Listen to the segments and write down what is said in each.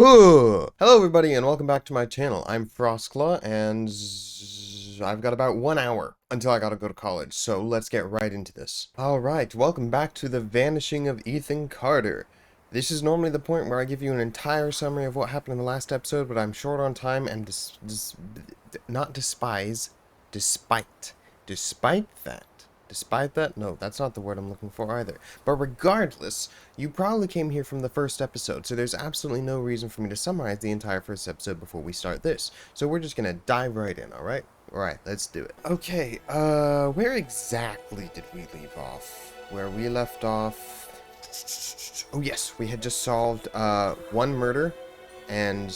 Hello everybody and welcome back to my channel. I'm Frostclaw and I've got about 1 hour until I gotta go to college, so let's get right into this. Alright, welcome back to the Vanishing of Ethan Carter. This is normally the point where I give you an entire summary of what happened in the last episode, but I'm short on time and Despite that, no, that's not the word I'm looking for either. But regardless, you probably came here from the first episode, so there's absolutely no reason for me to summarize the entire first episode before we start this. So we're just gonna dive right in, alright? Alright, let's do it. Okay, where exactly did we leave off? Where we left off... Oh yes, we had just solved, one murder, and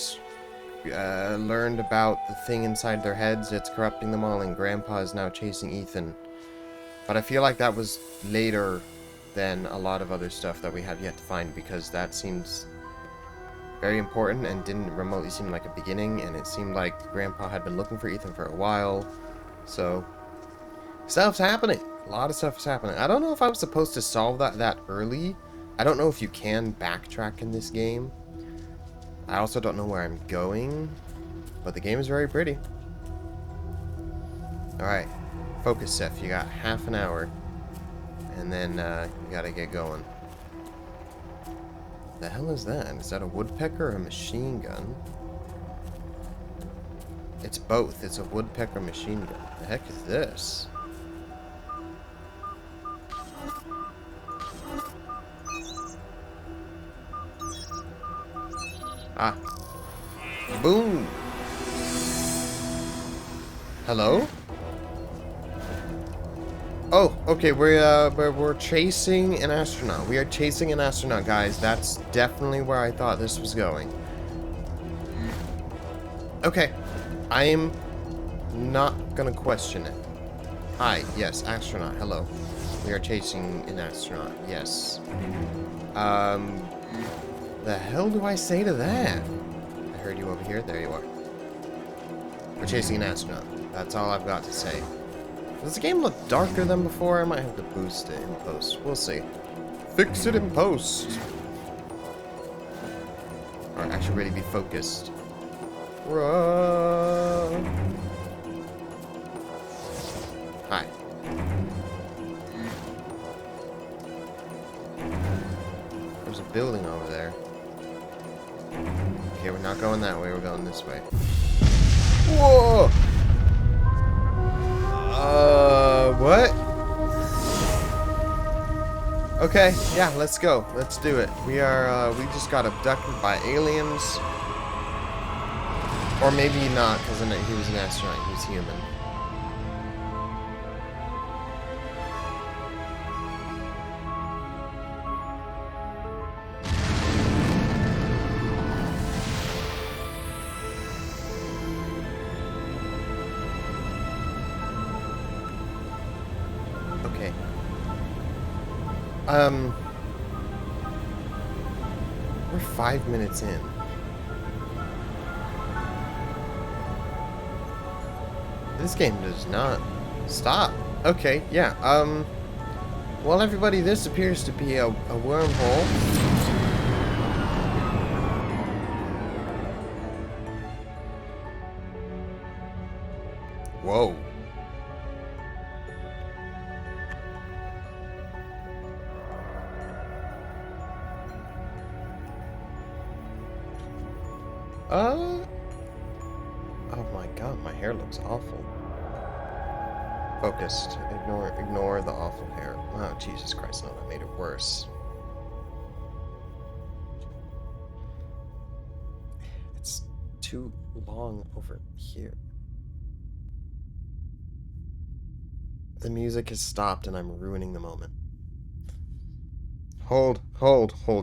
learned about the thing inside their heads that's corrupting them all, and Grandpa is now chasing Ethan. But I feel like that was later than a lot of other stuff that we have yet to find, because that seems very important and didn't remotely seem like a beginning, and it seemed like Grandpa had been looking for Ethan for a while. So, stuff's happening. A lot of stuff is happening. I don't know if I was supposed to solve that early. I don't know if you can backtrack in this game. I also don't know where I'm going, but the game is very pretty. Alright. Focus, Seth. You got half an hour, and then you gotta get going. The hell is that? Is that a woodpecker or a machine gun? It's both. It's a woodpecker machine gun. The heck is this? Ah. Boom! Hello? Oh, okay, we're chasing an astronaut. We are chasing an astronaut, guys. That's definitely where I thought this was going. Okay. I am not gonna question it. Hi, yes, astronaut, hello. We are chasing an astronaut, yes. The hell do I say to that? I heard you over here. There you are. We're chasing an astronaut. That's all I've got to say. Does the game look darker than before? I might have to boost it in post. We'll see. Fix it in post. Alright, I should really be focused. Run. Hi. There's a building over there. Okay, we're not going that way. We're going this way. Whoa! What? Okay, yeah, let's go. Let's do it. We just got abducted by aliens. Or maybe not, because he was an astronaut. He was human. Okay. We're 5 minutes in. This game does not stop. Okay, yeah, well, everybody, this appears to be a wormhole. Whoa. Oh my god, my hair looks awful. Focused. Ignore the awful hair. Oh, Jesus Christ, no, that made it worse. It's too long over here. The music has stopped and I'm ruining the moment. Hold.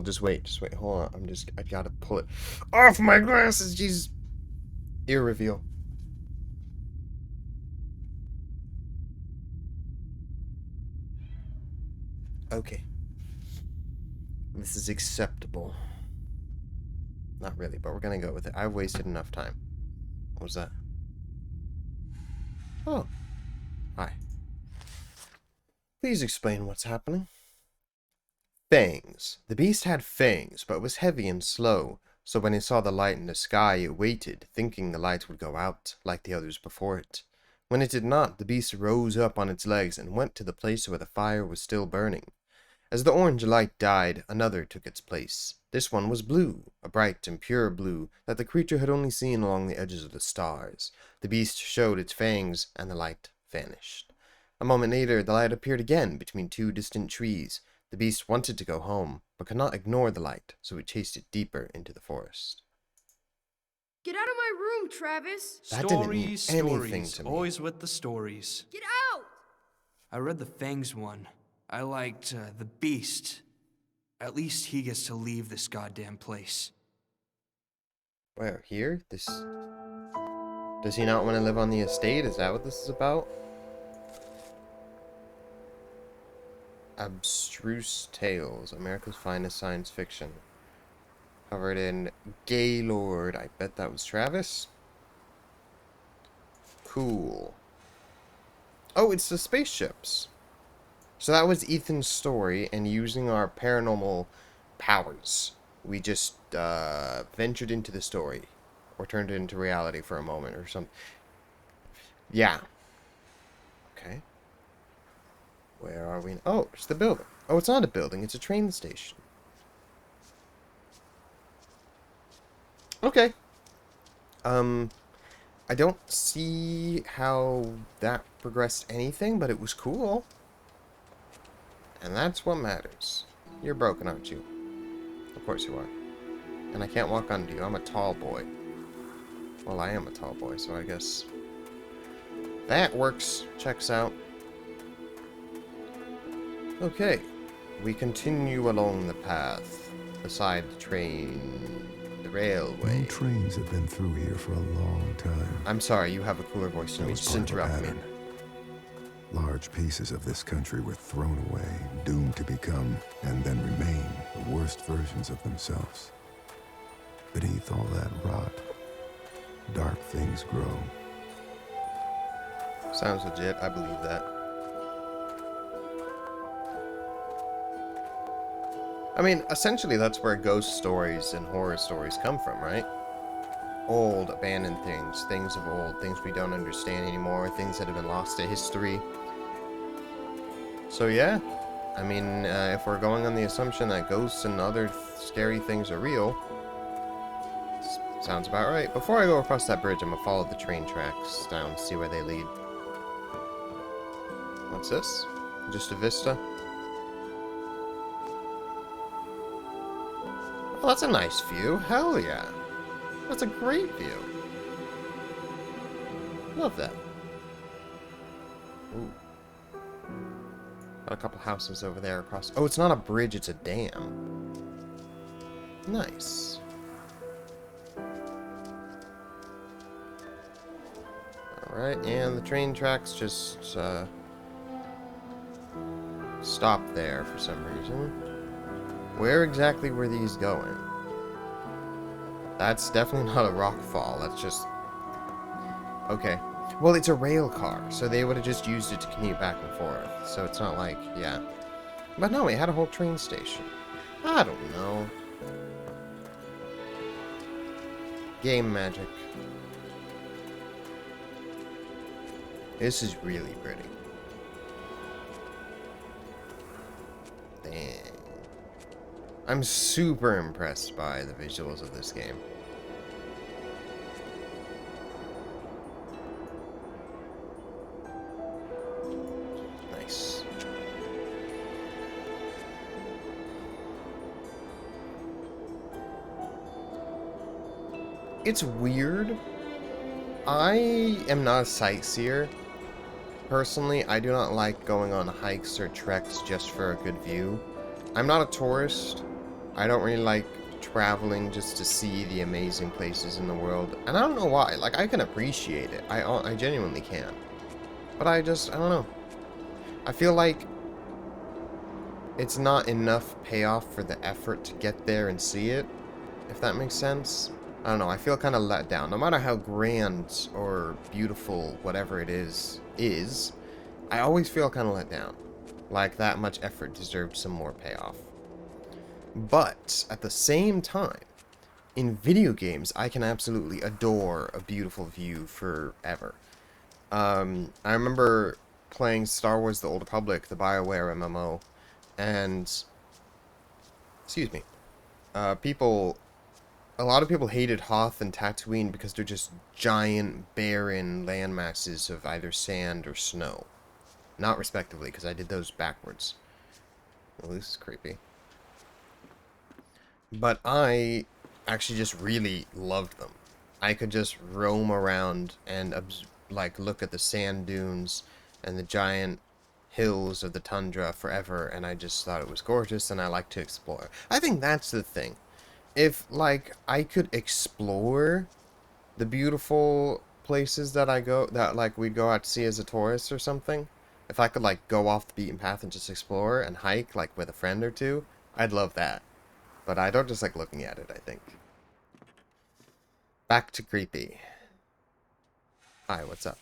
Just wait. Hold on. I gotta pull it off my glasses. Jesus. Ear reveal. Okay. This is acceptable. Not really, but we're gonna go with it. I've wasted enough time. What was that? Oh. Hi. Please explain what's happening. Fangs. The beast had fangs, but was heavy and slow. So when it saw the light in the sky, it waited, thinking the light would go out, like the others before it. When it did not, the beast rose up on its legs and went to the place where the fire was still burning. As the orange light died, another took its place. This one was blue, a bright and pure blue that the creature had only seen along the edges of the stars. The beast showed its fangs, and the light vanished. A moment later, the light appeared again between two distant trees. The beast wanted to go home, but could not ignore the light, so it chased it deeper into the forest. Get out of my room, Travis! That didn't mean anything to me. Always with the stories. Get out! I read the Fangs one. I liked the Beast. At least he gets to leave this goddamn place. Where, here? This... Does he not want to live on the estate? Is that what this is about? Abstruse Tales, America's Finest Science Fiction. Covered in Gaylord. I bet that was Travis. Cool. Oh, it's the spaceships. So that was Ethan's story, and using our paranormal powers, we just ventured into the story. Or turned it into reality for a moment or something. Yeah. Okay. Where are we? Oh, it's the building. Oh, it's not a building. It's a train station. Okay. I don't see how that progressed anything, but it was cool. And that's what matters. You're broken, aren't you? Of course you are. And I can't walk onto you. I'm a tall boy. Well, I am a tall boy, so I guess that works. Checks out. Okay. We continue along the path beside the train, the railway. No trains have been through here for a long time. I'm sorry, you have a cooler voice than me. Just interrupt me. Large pieces of this country were thrown away, doomed to become, and then remain, the worst versions of themselves. Beneath all that rot, dark things grow. Sounds legit. I believe that. I mean, essentially that's where ghost stories and horror stories come from, right? Old, abandoned things, things of old, things we don't understand anymore, things that have been lost to history. So yeah, I mean, if we're going on the assumption that ghosts and other scary things are real, sounds about right. Before I go across that bridge, I'm gonna follow the train tracks down, see where they lead. What's this? Just a vista? Oh, that's a nice view. Hell yeah. That's a great view. Love that. Ooh. Got a couple houses over there across. Oh, it's not a bridge, it's a dam. Nice. Alright, and the train tracks just stop there for some reason. Where exactly were these going? That's definitely not a rock fall. That's just... Okay. Well, it's a rail car, so they would have just used it to commute back and forth. So it's not like, yeah. But no, it had a whole train station. I don't know. Game magic. This is really pretty. Dang. I'm super impressed by the visuals of this game. Nice. It's weird. I am not a sightseer. Personally, I do not like going on hikes or treks just for a good view. I'm not a tourist. I don't really like traveling just to see the amazing places in the world. And I don't know why. Like, I can appreciate it. I genuinely can. But I don't know. I feel like it's not enough payoff for the effort to get there and see it, if that makes sense. I don't know. I feel kind of let down. No matter how grand or beautiful whatever it is, I always feel kind of let down. Like that much effort deserved some more payoff. But at the same time, in video games, I can absolutely adore a beautiful view forever. I remember playing Star Wars The Old Republic, the BioWare MMO, and, excuse me, people, a lot of people hated Hoth and Tatooine because they're just giant, barren land masses of either sand or snow. Not respectively, because I did those backwards. Oh, this is creepy. But I actually just really loved them. I could just roam around and like look at the sand dunes and the giant hills of the tundra forever, and I just thought it was gorgeous, and I like to explore. I think that's the thing. If like I could explore the beautiful places that I go, that like we'd go out to see as a tourist or something, if I could like go off the beaten path and just explore and hike like with a friend or two, I'd love that. But I don't just like looking at it, I think. Back to creepy. Hi, what's up?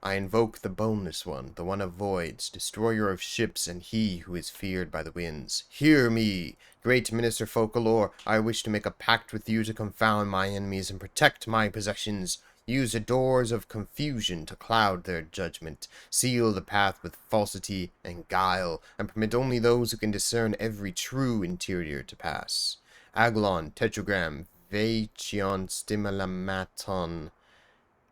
I invoke the boneless one, the one of voids, destroyer of ships, and he who is feared by the winds. Hear me, great minister Folklore. I wish to make a pact with you to confound my enemies and protect my possessions. Use the doors of confusion to cloud their judgment. Seal the path with falsity and guile, and permit only those who can discern every true interior to pass. Aglon, tetragram, Vachion, stimulamaton,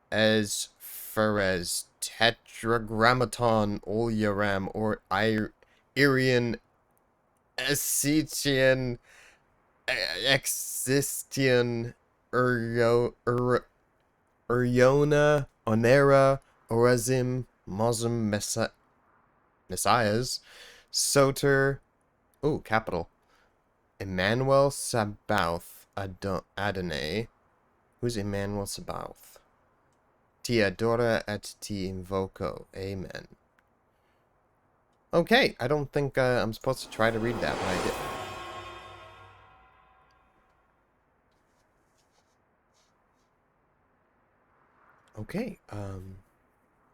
as Ferez, Tetragrammaton, Olyaram, or Irian, Esetian, Existian, Uriona, Onera, Orazim, Mosum, Messiahs, Soter, oh, capital, Emmanuel Sabaoth, Adonai. Who's Emmanuel Sabaoth? Ti adora et ti invoco. Amen. Okay, I don't think I'm supposed to try to read that, but I did. Okay,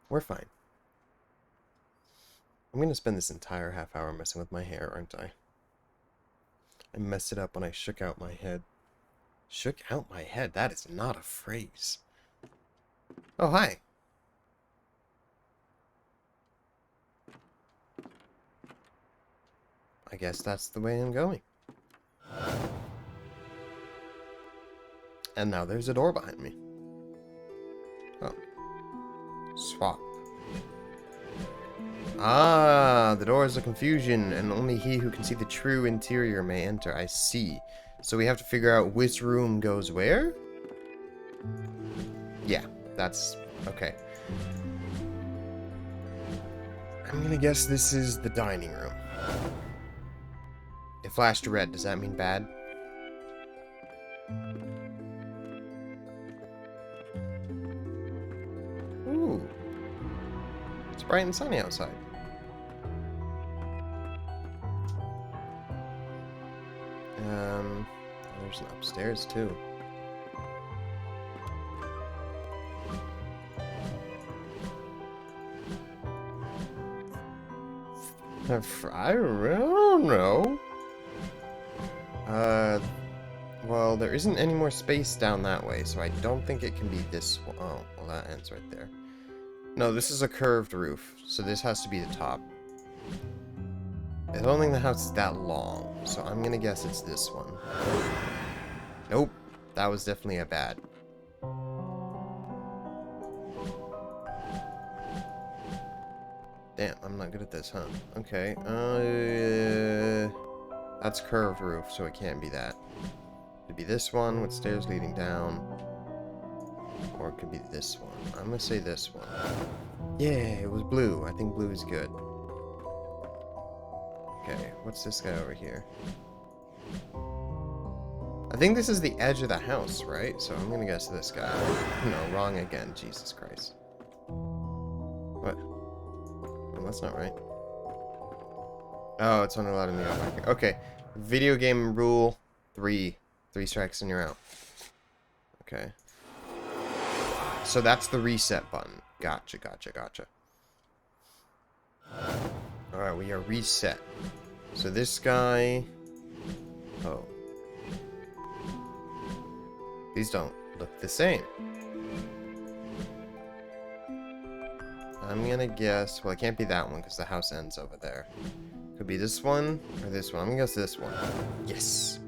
we're fine. I'm gonna spend this entire half hour messing with my hair, aren't I? I messed it up when I shook out my head. Shook out my head? That is not a phrase. Oh, hi. I guess that's the way I'm going. And now there's a door behind me. Oh. Swap. Ah, the door is a confusion, and only he who can see the true interior may enter. I see. So we have to figure out which room goes where? Yeah, that's... okay. I'm gonna guess this is the dining room. It flashed red. Does that mean bad? Ooh. It's bright and sunny outside. There's an upstairs too. I don't know. Well, there isn't any more space down that way, so I don't think it can be this one. Oh, well, that ends right there. No, this is a curved roof, so this has to be the top. I don't think the house is that long, so I'm gonna guess it's this one. Nope, that was definitely a bad. Damn, I'm not good at this, huh? Okay, that's curved roof, so it can't be that. Could be this one with stairs leading down. Or it could be this one. I'm gonna say this one. Yeah, it was blue. I think blue is good. Okay, what's this guy over here? I think this is the edge of the house, right? So I'm gonna guess this guy. No, wrong again. Jesus Christ. What? Well, that's not right. Oh, it's only allowed me go back here. Okay. Video game rule 3. 3 strikes and you're out. Okay. So that's the reset button. Gotcha, gotcha, gotcha. Alright, we are reset. So this guy... oh. These don't look the same. I'm gonna guess... Well, it can't be that one because the house ends over there. Could be this one or this one. I'm gonna guess this one. Yes!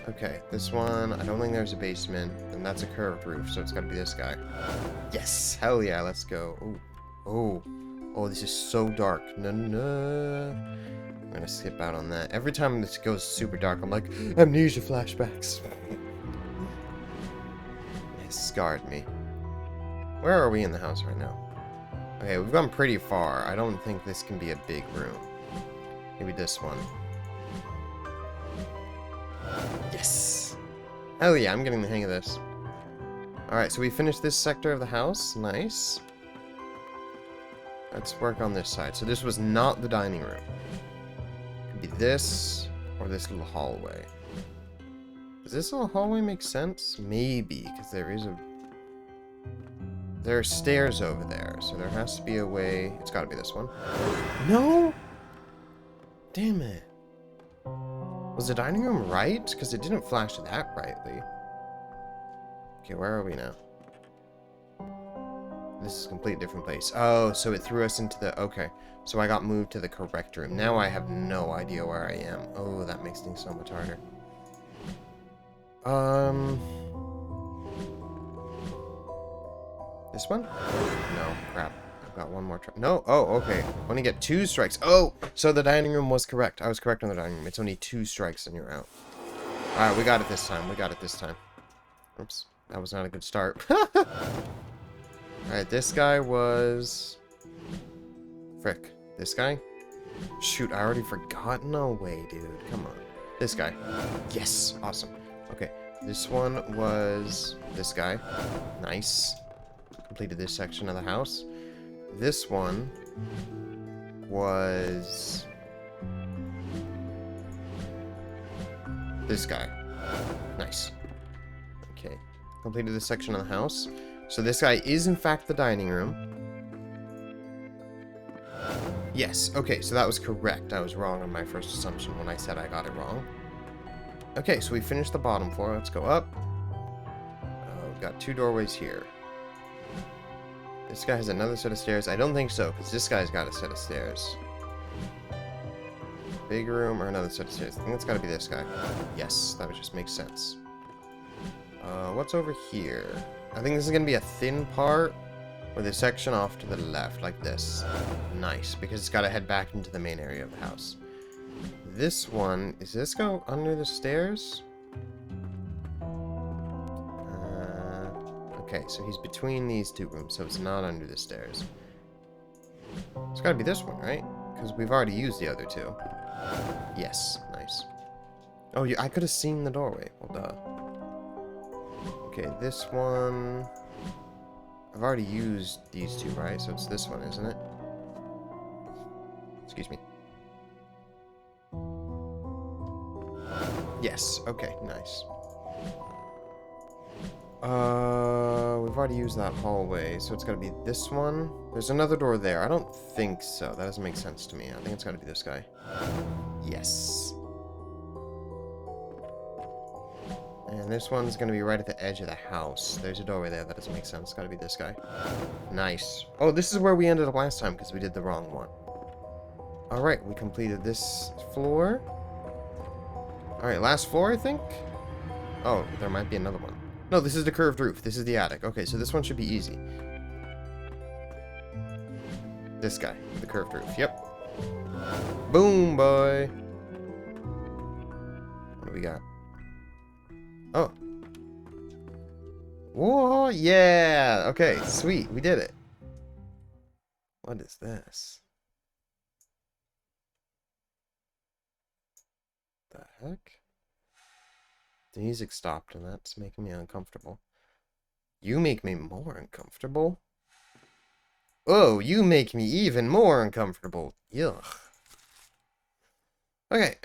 Okay, this one, I don't think there's a basement, and that's a curved roof, so it's gotta be this guy. Yes! Hell yeah, let's go. Ooh. Oh. Oh, this is so dark. No, no. I'm gonna skip out on that. Every time this goes super dark, I'm like, amnesia flashbacks. It scarred me. Where are we in the house right now? Okay, we've gone pretty far. I don't think this can be a big room. Maybe this one. Yes! Hell yeah, I'm getting the hang of this. Alright, so we finished this sector of the house. Nice. Let's work on this side. So this was not the dining room. Could be this, or this little hallway. Does this little hallway make sense? Maybe, because there are stairs over there, so there has to be a way. It's gotta be this one. No! Damn it. Was the dining room right? Because it didn't flash that brightly. Okay, where are we now? This is a completely different place. Oh, so it threw us into the... Okay, so I got moved to the correct room. Now I have no idea where I am. Oh, that makes things so much harder. This one? No, crap. I've got one more try. No, oh, okay. Only get 2 strikes. Oh, so the dining room was correct. I was correct on the dining room. It's only 2 strikes and you're out. Alright, we got it this time. We got it this time. Oops, that was not a good start. Alright, this guy was... Frick. This guy? Shoot, I already forgot. No way, dude. Come on. This guy. Yes, awesome. Okay, this one was this guy. Nice. Completed this section of the house. This one was this guy. Nice. Okay. Completed this section of the house. So this guy is in fact the dining room. Yes. Okay, so that was correct. I was wrong on my first assumption when I said I got it wrong. Okay, so we finished the bottom floor. Let's go up. We've got 2 doorways here. This guy has another set of stairs. I don't think so, because this guy's got a set of stairs. Big room or another set of stairs. I think it's got to be this guy. Yes, that would just make sense. What's over here? I think this is going to be a thin part with a section off to the left, like this. Nice, because it's got to head back into the main area of the house. This one, is this go under the stairs? Okay, so he's between these 2 rooms, so it's not under the stairs. It's gotta be this one, right? Because we've already used the other 2. Yes, nice. Oh, yeah, I could have seen the doorway. Well, duh. Okay, this one... I've already used these 2, right? So it's this one, isn't it? Excuse me. Yes, okay, nice. We've already used that hallway, so it's gotta be this one. There's another door there. I don't think so. That doesn't make sense to me. I think it's gotta be this guy. Yes. And this one's gonna be right at the edge of the house. There's a doorway there. That doesn't make sense. It's gotta be this guy. Nice. Oh, this is where we ended up last time, because we did the wrong one. Alright, we completed this floor. Alright, last floor, I think? Oh, there might be another one. No, this is the curved roof. This is the attic. Okay, so this one should be easy. This guy, the curved roof. Yep. Boom, boy. What do we got? Oh. Whoa, yeah. Okay, sweet. We did it. What is this? The heck? The music stopped, and that's making me uncomfortable. You make me more uncomfortable. Oh, you make me even more uncomfortable. Yuck. Okay.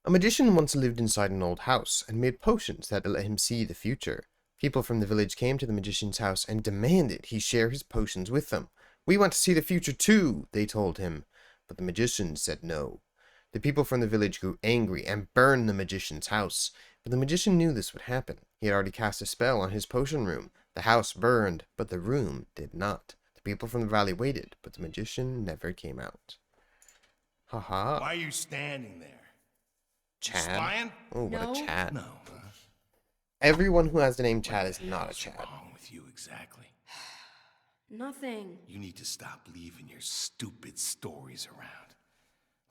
A magician once lived inside an old house and made potions that let him see the future. People from the village came to the magician's house and demanded he share his potions with them. "We want to see the future too," they told him. But the magician said no. The people from the village grew angry and burned the magician's house. But the magician knew this would happen. He had already cast a spell on his potion room. The house burned, but the room did not. The people from the valley waited, but the magician never came out. Haha. Why are you standing there? Chad. Spying? Oh, what No. a Chad. No. Everyone who has the name Chad is not a What's Chad. wrong with you exactly? Nothing. You need to stop leaving your stupid stories around.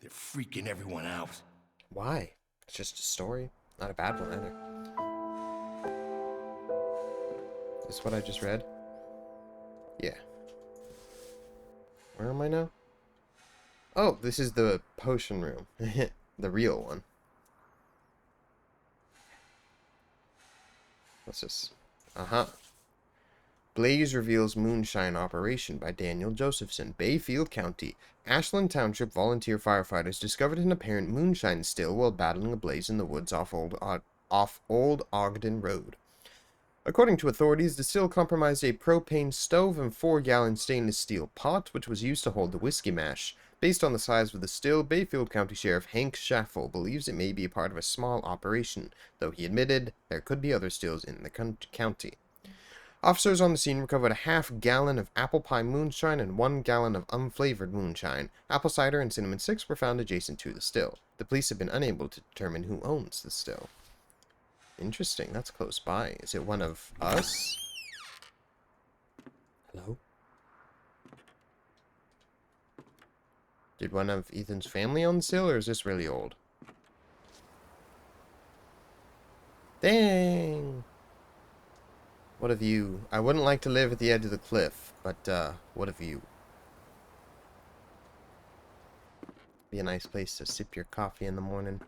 They're freaking everyone out. Why? It's just a story. Not a bad one either. Is this what I just read? Yeah. Where am I now? Oh, this is the potion room. The real one. What's this? Uh-huh. Blaze reveals moonshine operation by Daniel Josephson. Bayfield County. Ashland Township volunteer firefighters discovered an apparent moonshine still while battling a blaze in the woods off Old Ogden Road. According to authorities, the still comprised a propane stove and 4-gallon stainless steel pot, which was used to hold the whiskey mash. Based on the size of the still, Bayfield County Sheriff Hank Schaffel believes it may be a part of a small operation, though he admitted there could be other stills in the county. Officers on the scene recovered a half-gallon of apple pie moonshine and 1 gallon of unflavored moonshine. Apple cider and cinnamon sticks were found adjacent to the still. The police have been unable to determine who owns the still. Interesting, that's close by. Is it one of us? Hello? Did one of Ethan's family own the still, or is this really old? Dang! What of you? I wouldn't like to live at the edge of the cliff, but, what of you? Be a nice place to sip your coffee in the morning.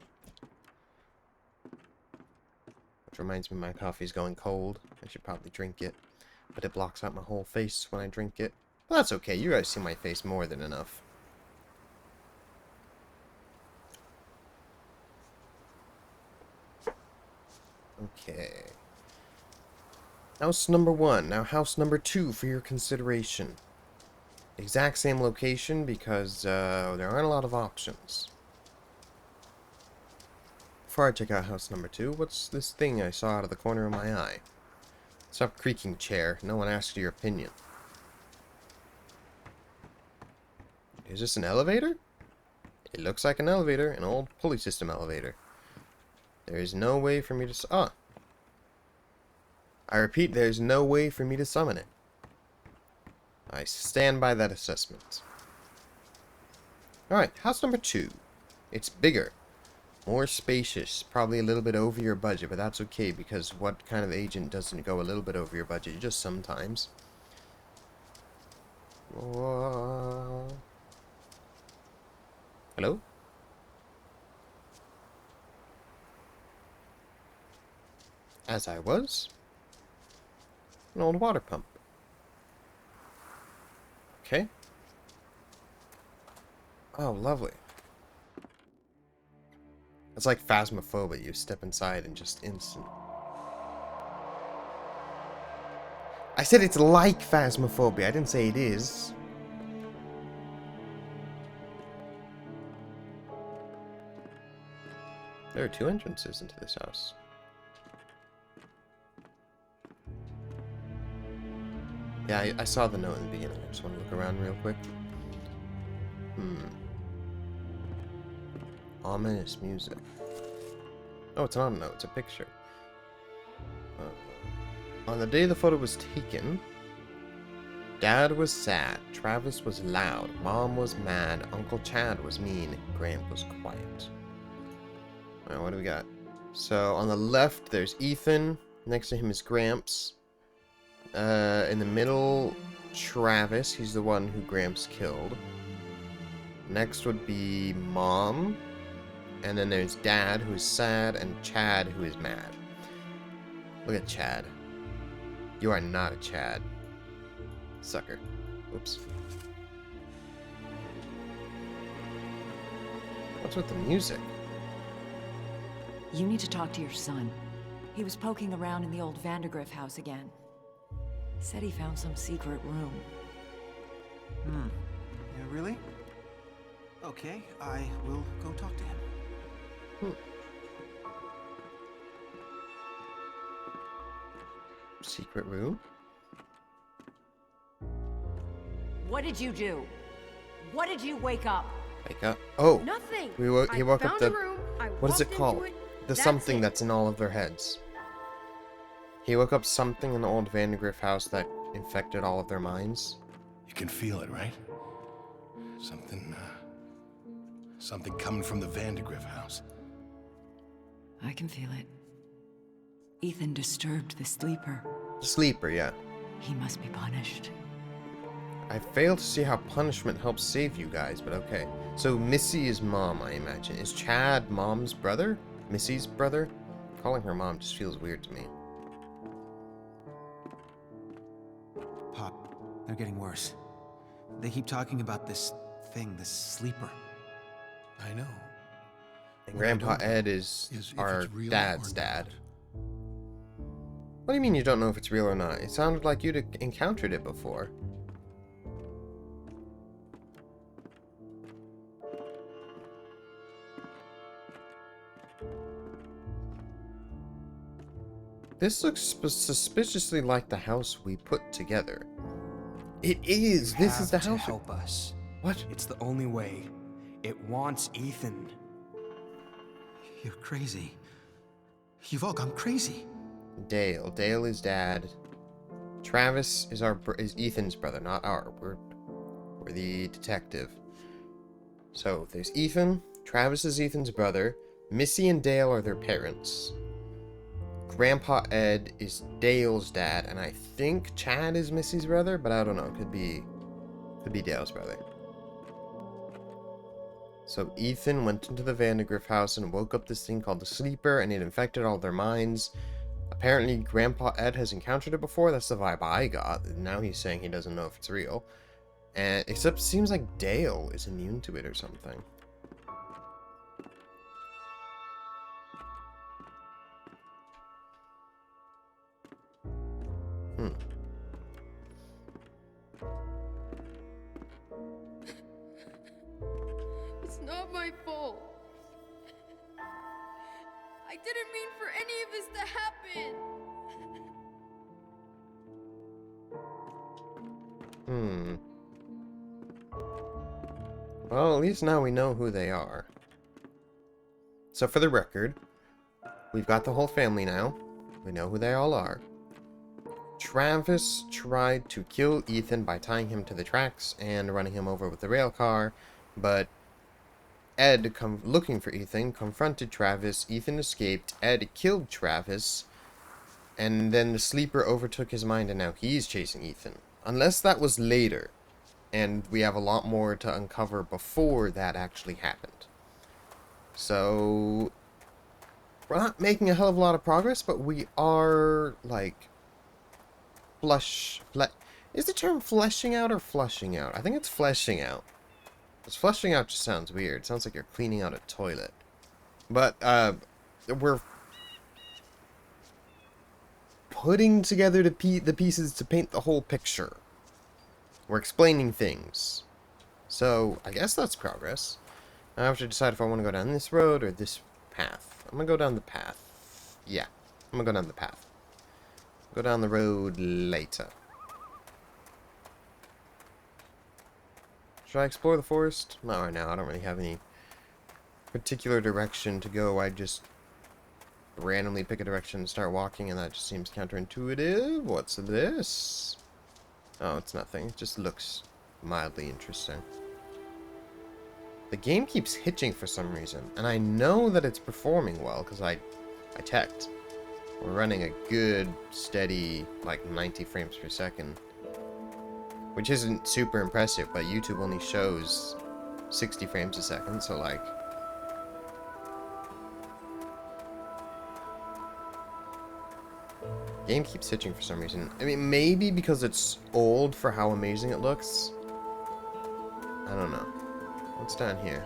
Which reminds me my coffee's going cold. I should probably drink it. But it blocks out my whole face when I drink it. But that's okay, you guys see my face more than enough. Okay. House number 1. Now house number 2 for your consideration. Exact same location because there aren't a lot of options. Before I check out house number 2, what's this thing I saw out of the corner of my eye? Stop creaking, chair. No one asked your opinion. Is this an elevator? It looks like an elevator, an old pulley system elevator. There is no way for me to... Ah! I repeat, there's no way for me to summon it. I stand by that assessment. Alright, house number 2. It's bigger. More spacious. Probably a little bit over your budget, but that's okay, because what kind of agent doesn't go a little bit over your budget? Just sometimes. Hello? As I was. An old water pump. Okay. Oh, lovely. It's like Phasmophobia. You step inside and just instant. I said it's like Phasmophobia. I didn't say it is. There are 2 entrances into this house. Yeah, I saw the note in the beginning. I just want to look around real quick. Ominous music. Oh, it's not a note. It's a picture. On the day the photo was taken, Dad was sad, Travis was loud, Mom was mad, Uncle Chad was mean, Gramp was quiet. Alright, what do we got? So, on the left, there's Ethan. Next to him is Gramps. In the middle, Travis. He's the one who Gramps killed. Next would be Mom. And then there's Dad, who is sad, and Chad, who is mad. Look at Chad. You are not a Chad. Sucker. Oops. What's with the music? You need to talk to your son. He was poking around in the old Vandergriff house again. Said he found some secret room. Yeah, really? Okay, I will go talk to him. Secret room? What did you do? What did you wake up? Wake up. Oh! Nothing. He woke I up found the... a room. I What is it walked into called? it, The that's something it. that's in all of their heads. He woke up something in the old Vandergriff house that infected all of their minds. You can feel it, right? Something coming from the Vandergriff house. I can feel it. Ethan disturbed the sleeper. The sleeper, yeah. He must be punished. I fail to see how punishment helps save you guys, but okay. So Missy is mom, I imagine. Is Chad mom's brother? Missy's brother? Calling her mom just feels weird to me. Pop, they're getting worse. They keep talking about this thing, this sleeper. I know. And What I Grandpa don't know Ed is if our it's real dad's or dad. not. What do you mean you don't know if it's real or not? It sounded like you'd encountered it before. This looks suspiciously like the house we put together. It is! You This is the have to house. help us. What? It's the only way. It wants Ethan. You're crazy. You've all gone crazy. Dale. Dale is dad. Travis is is Ethan's brother, not our. We're the detective. So there's Ethan. Travis is Ethan's brother. Missy and Dale are their parents. Grandpa Ed is Dale's dad, and I think Chad is Missy's brother, but I don't know. Could be Dale's brother. So Ethan went into the Vandergriff house and woke up this thing called the Sleeper, and it infected all their minds. Apparently, Grandpa Ed has encountered it before. That's the vibe I got. Now he's saying he doesn't know if it's real. And except it seems like Dale is immune to it or something. It's not my fault. I didn't mean for any of this to happen. Well, at least now we know who they are. So for the record, we've got the whole family now. We know who they all are. Travis tried to kill Ethan by tying him to the tracks and running him over with the rail car, but Ed, looking for Ethan, confronted Travis. Ethan escaped. Ed killed Travis, and then the sleeper overtook his mind, and now he's chasing Ethan. Unless that was later, and we have a lot more to uncover before that actually happened. So we're not making a hell of a lot of progress, but we are, like, is the term fleshing out or flushing out? I think it's fleshing out. Because flushing out just sounds weird. It sounds like you're cleaning out a toilet. But, we're putting together the pieces to paint the whole picture. We're explaining things. So, I guess that's progress. I have to decide if I want to go down this road or this path. I'm going to go down the path. Yeah, I'm going to go down the path. Go down the road later. Should I explore the forest? Not right now. I don't really have any particular direction to go. I just randomly pick a direction and start walking, and that just seems counterintuitive. What's this? Oh, it's nothing. It just looks mildly interesting. The game keeps hitching for some reason, and I know that it's performing well because I checked. We're running a good, steady, like 90 frames per second. Which isn't super impressive, but YouTube only shows 60 frames a second, so like... Game keeps hitching for some reason. I mean, maybe because it's old for how amazing it looks. I don't know. What's down here?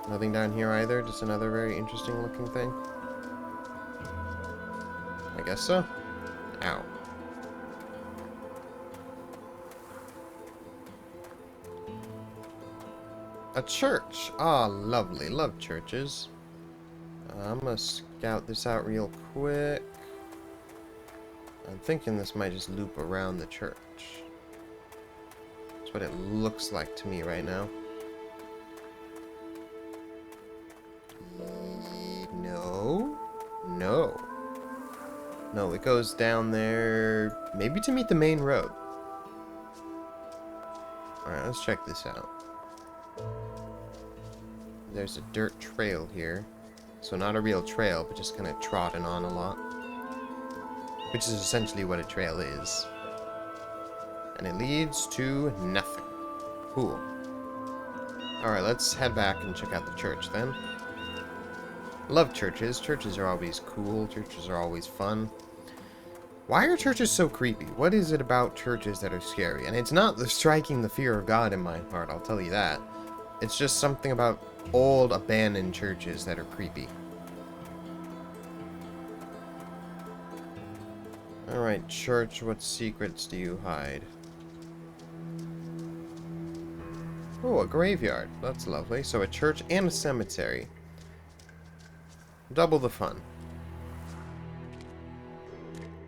Nothing down here either, just another very interesting looking thing. I guess so. Ow. A church. Ah, lovely. Love churches. I'm gonna scout this out real quick. I'm thinking this might just loop around the church. That's what it looks like to me right now. No. No. No, it goes down there, maybe to meet the main road. Alright, let's check this out. There's a dirt trail here. So not a real trail, but just kind of trodden on a lot. Which is essentially what a trail is. And it leads to nothing. Cool. Alright, let's head back and check out the church then. Love churches. Churches are always cool. Churches are always fun. Why are churches so creepy? What is it about churches that are scary? And it's not the striking the fear of God in my heart, I'll tell you that. It's just something about old, abandoned churches that are creepy. Alright, church, what secrets do you hide? Oh, a graveyard. That's lovely. So a church and a cemetery. Double the fun.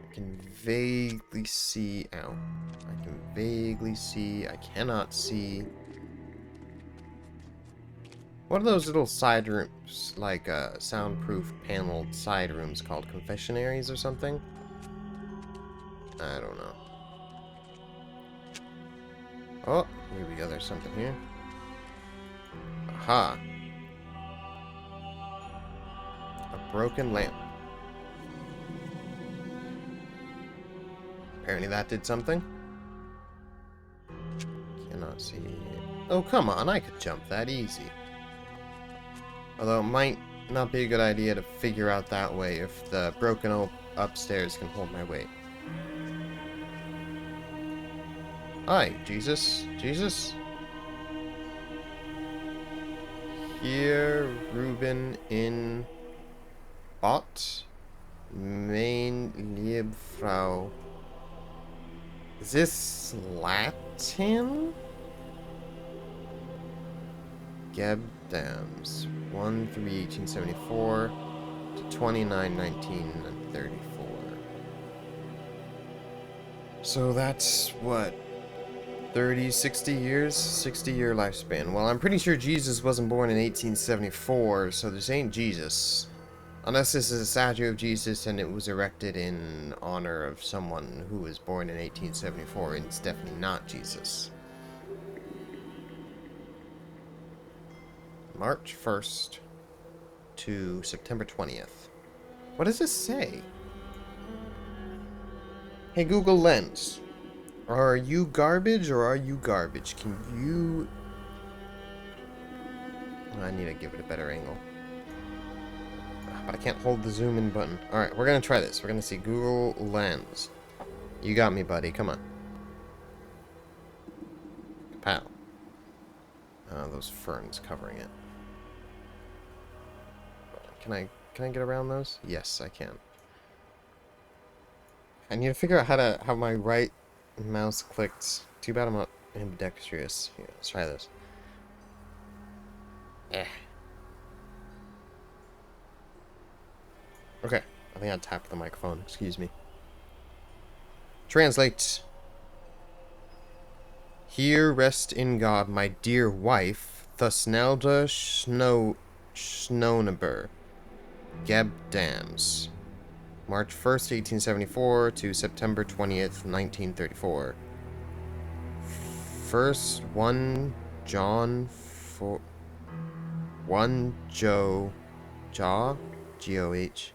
I can vaguely see... Ow. I can vaguely see... I cannot see... What are those little side rooms, like soundproof paneled side rooms called confessionaries or something? I don't know. Oh, here we go. There's something here. Aha. A broken lamp. Apparently that did something. Cannot see. Oh, come on. I could jump that easy. Although it might not be a good idea to figure out that way if the broken upstairs can hold my weight. Hi, Jesus. Jesus? Here, Reuben in Bot, Main Lieb Frau. Is this Latin? Geb Dams. 1/3/1874 to 29/1934. So that's what? 30, 60 years? 60-year lifespan. Well, I'm pretty sure Jesus wasn't born in 1874, so this ain't Jesus. Unless this is a statue of Jesus and it was erected in honor of someone who was born in 1874, and it's definitely not Jesus. March 1st to September 20th. What does this say? Hey Google Lens. Are you garbage or are you garbage? Can you... I need to give it a better angle. But I can't hold the zoom in button. Alright, we're gonna try this. We're gonna see Google Lens. You got me, buddy. Come on. Pow. Oh, those ferns covering it. Can I get around those? Yes, I can. I need to figure out how my right mouse clicked. Too bad I'm not ambidextrous. Here, let's try this. Okay, I think I tapped the microphone. Excuse me. Translate. Here rest in God, my dear wife, Thusnelda Schnoneber, Geb Dams. March 1st, 1874 to September 20th, 1934. First 1 John 4 1 Joe Jaw GOH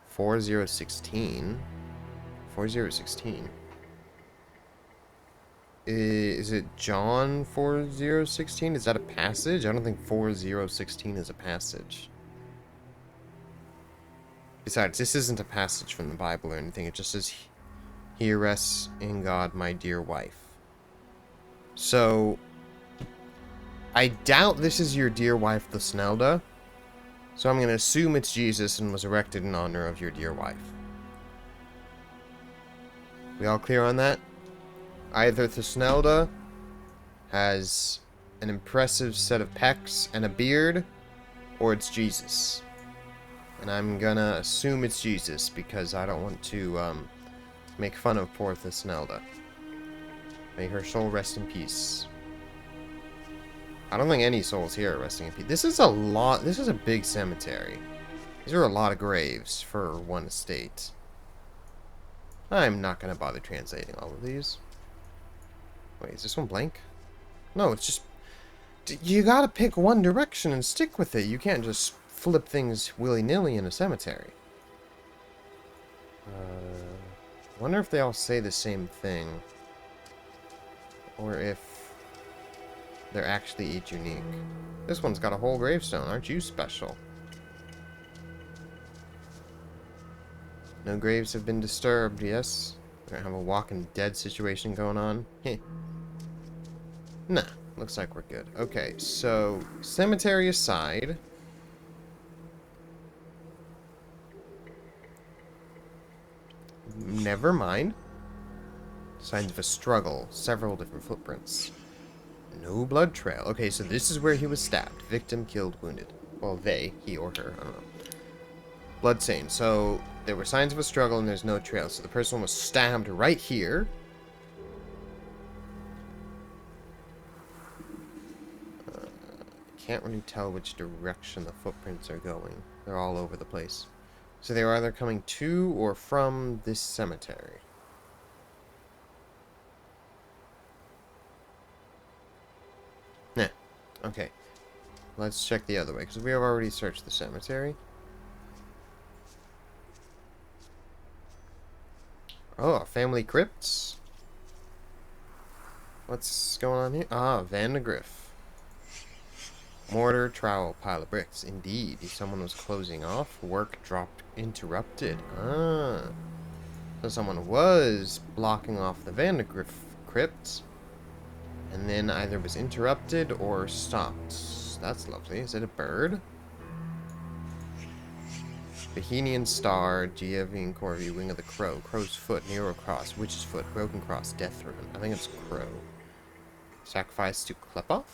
4016 4016. Is it John 4016? Is that a passage? I don't think 4016 is a passage. Besides, this isn't a passage from the Bible or anything. It just says, here rests in God my dear wife. So, I doubt this is your dear wife, the Snelda. So I'm going to assume it's Jesus and was erected in honor of your dear wife. We all clear on that? Either Thusnelda has an impressive set of pecs and a beard, or it's Jesus. And I'm gonna assume it's Jesus because I don't want to make fun of poor Thesnelda. May her soul rest in peace. I don't think any souls here are resting in peace. This is a big cemetery. These are a lot of graves for one estate. I'm not gonna bother translating all of these. Wait, is this one blank? No, it's just... You gotta pick one direction and stick with it. You can't just flip things willy-nilly in a cemetery. Wonder if they all say the same thing. Or if they're actually each unique. This one's got a whole gravestone. Aren't you special? No graves have been disturbed, yes? We're gonna have a walking dead situation going on. Heh. Nah, looks like we're good. Okay, so, cemetery aside... Never mind. Signs of a struggle. Several different footprints. No blood trail. Okay, so this is where he was stabbed. Victim killed, wounded. Well, they. He or her. I don't know. Blood stain. So, there were signs of a struggle and there's no trail. So the person was stabbed right here. Can't really tell which direction the footprints are going. They're all over the place. So they were either coming to or from this cemetery. Nah. Okay. Let's check the other way, because we have already searched the cemetery. Oh, family crypts. What's going on here? Ah, Vandegrift. Mortar, trowel, pile of bricks. Indeed, someone was closing off. Work dropped, interrupted. Ah. So someone was blocking off the Vandegrift crypt. And then either was interrupted or stopped. That's lovely. Is it a bird? Bohemian Star, Gievian Corvi, Wing of the Crow, Crow's Foot, Nero Cross, Witch's Foot, Broken Cross, Death Rune. I think it's Crow. Sacrifice to Klepoth?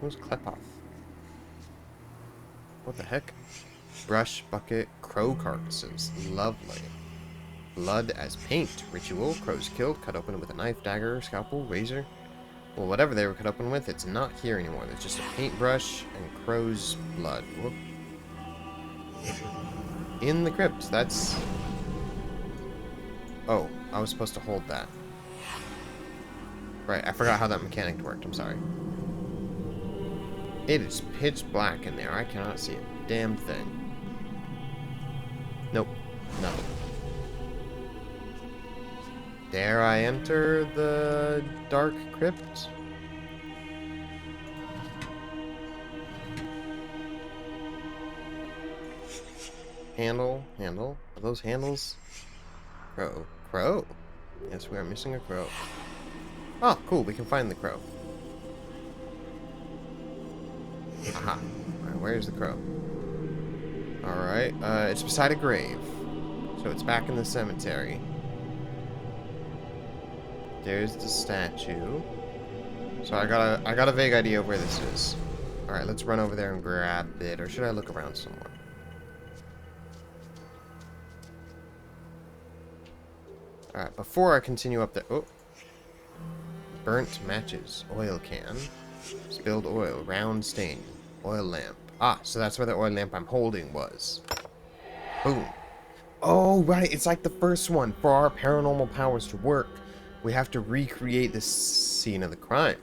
Who's Klepoth? What the heck? Brush, bucket, crow carcasses. Lovely. Blood as paint. Ritual. Crows killed, cut open with a knife, dagger, scalpel, razor. Well, whatever they were cut open with, it's not here anymore. There's just a paintbrush and crow's blood. Whoop. In the crypt. That's... Oh, I was supposed to hold that. Right, I forgot how that mechanic worked. I'm sorry. It is pitch black in there. I cannot see a damn thing. Nope. Nothing. Dare I enter the dark crypt? Handle. Handle. Are those handles? Crow. Crow. Yes, we are missing a crow. Oh, cool. We can find the crow. Aha. Alright, where's the crow? Alright, it's beside a grave. So it's back in the cemetery. There's the statue. So I got a vague idea of where this is. Alright, let's run over there and grab it. Or should I look around somewhere? Alright, before I continue up there... Oh. Burnt matches. Oil can. Spilled oil. Round stain. Oil lamp. Ah, so that's where the oil lamp I'm holding was. Boom. Oh, right. It's like the first one. For our paranormal powers to work, we have to recreate the scene of the crime.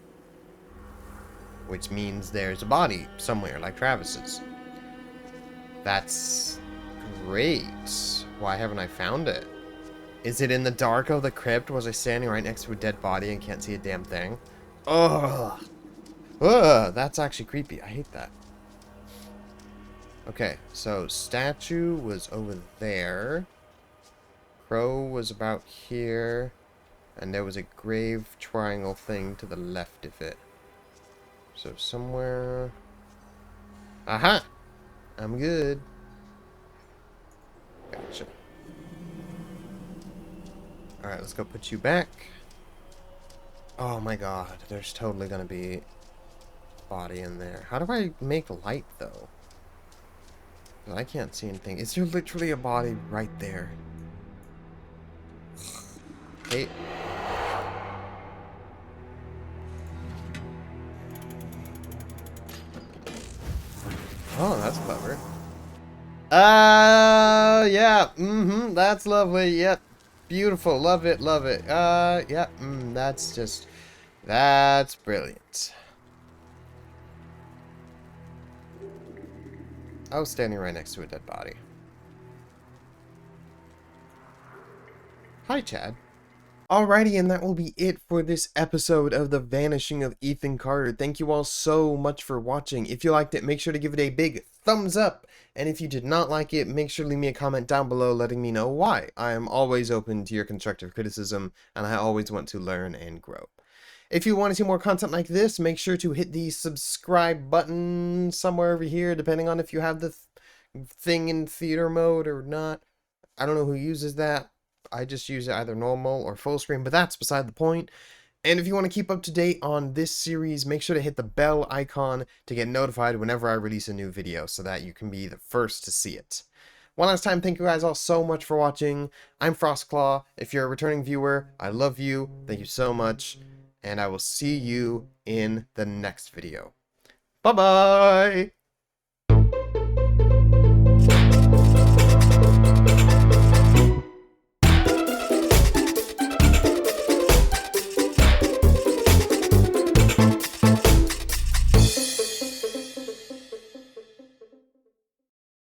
Which means there's a body somewhere, like Travis's. That's great. Why haven't I found it? Is it in the dark of the crypt? Was I standing right next to a dead body and can't see a damn thing? Ugh. Ugh, that's actually creepy. I hate that. Okay, so statue was over there. Crow was about here. And there was a grave triangle thing to the left of it. So somewhere... Aha! I'm good. Gotcha. Alright, let's go put you back. Oh my god, there's totally gonna be body in there. How do I make light, though? 'Cause I can't see anything. Is there literally a body right there? Hey. Oh, that's clever. Yeah. Mm-hmm. That's lovely. Yep. Beautiful. Love it. Love it. Yeah. That's just... That's brilliant. I was standing right next to a dead body. Hi, Chad. Alrighty, and that will be it for this episode of The Vanishing of Ethan Carter. Thank you all so much for watching. If you liked it, make sure to give it a big thumbs up. And if you did not like it, make sure to leave me a comment down below letting me know why. I am always open to your constructive criticism, and I always want to learn and grow. If you want to see more content like this, make sure to hit the subscribe button somewhere over here, depending on if you have the thing in theater mode or not. I don't know who uses that. I just use it either normal or full screen, but that's beside the point. And if you want to keep up to date on this series, make sure to hit the bell icon to get notified whenever I release a new video so that you can be the first to see it. One last time, thank you guys all so much for watching. I'm Frostclaw. If you're a returning viewer, I love you. Thank you so much. And I will see you in the next video. Bye-bye!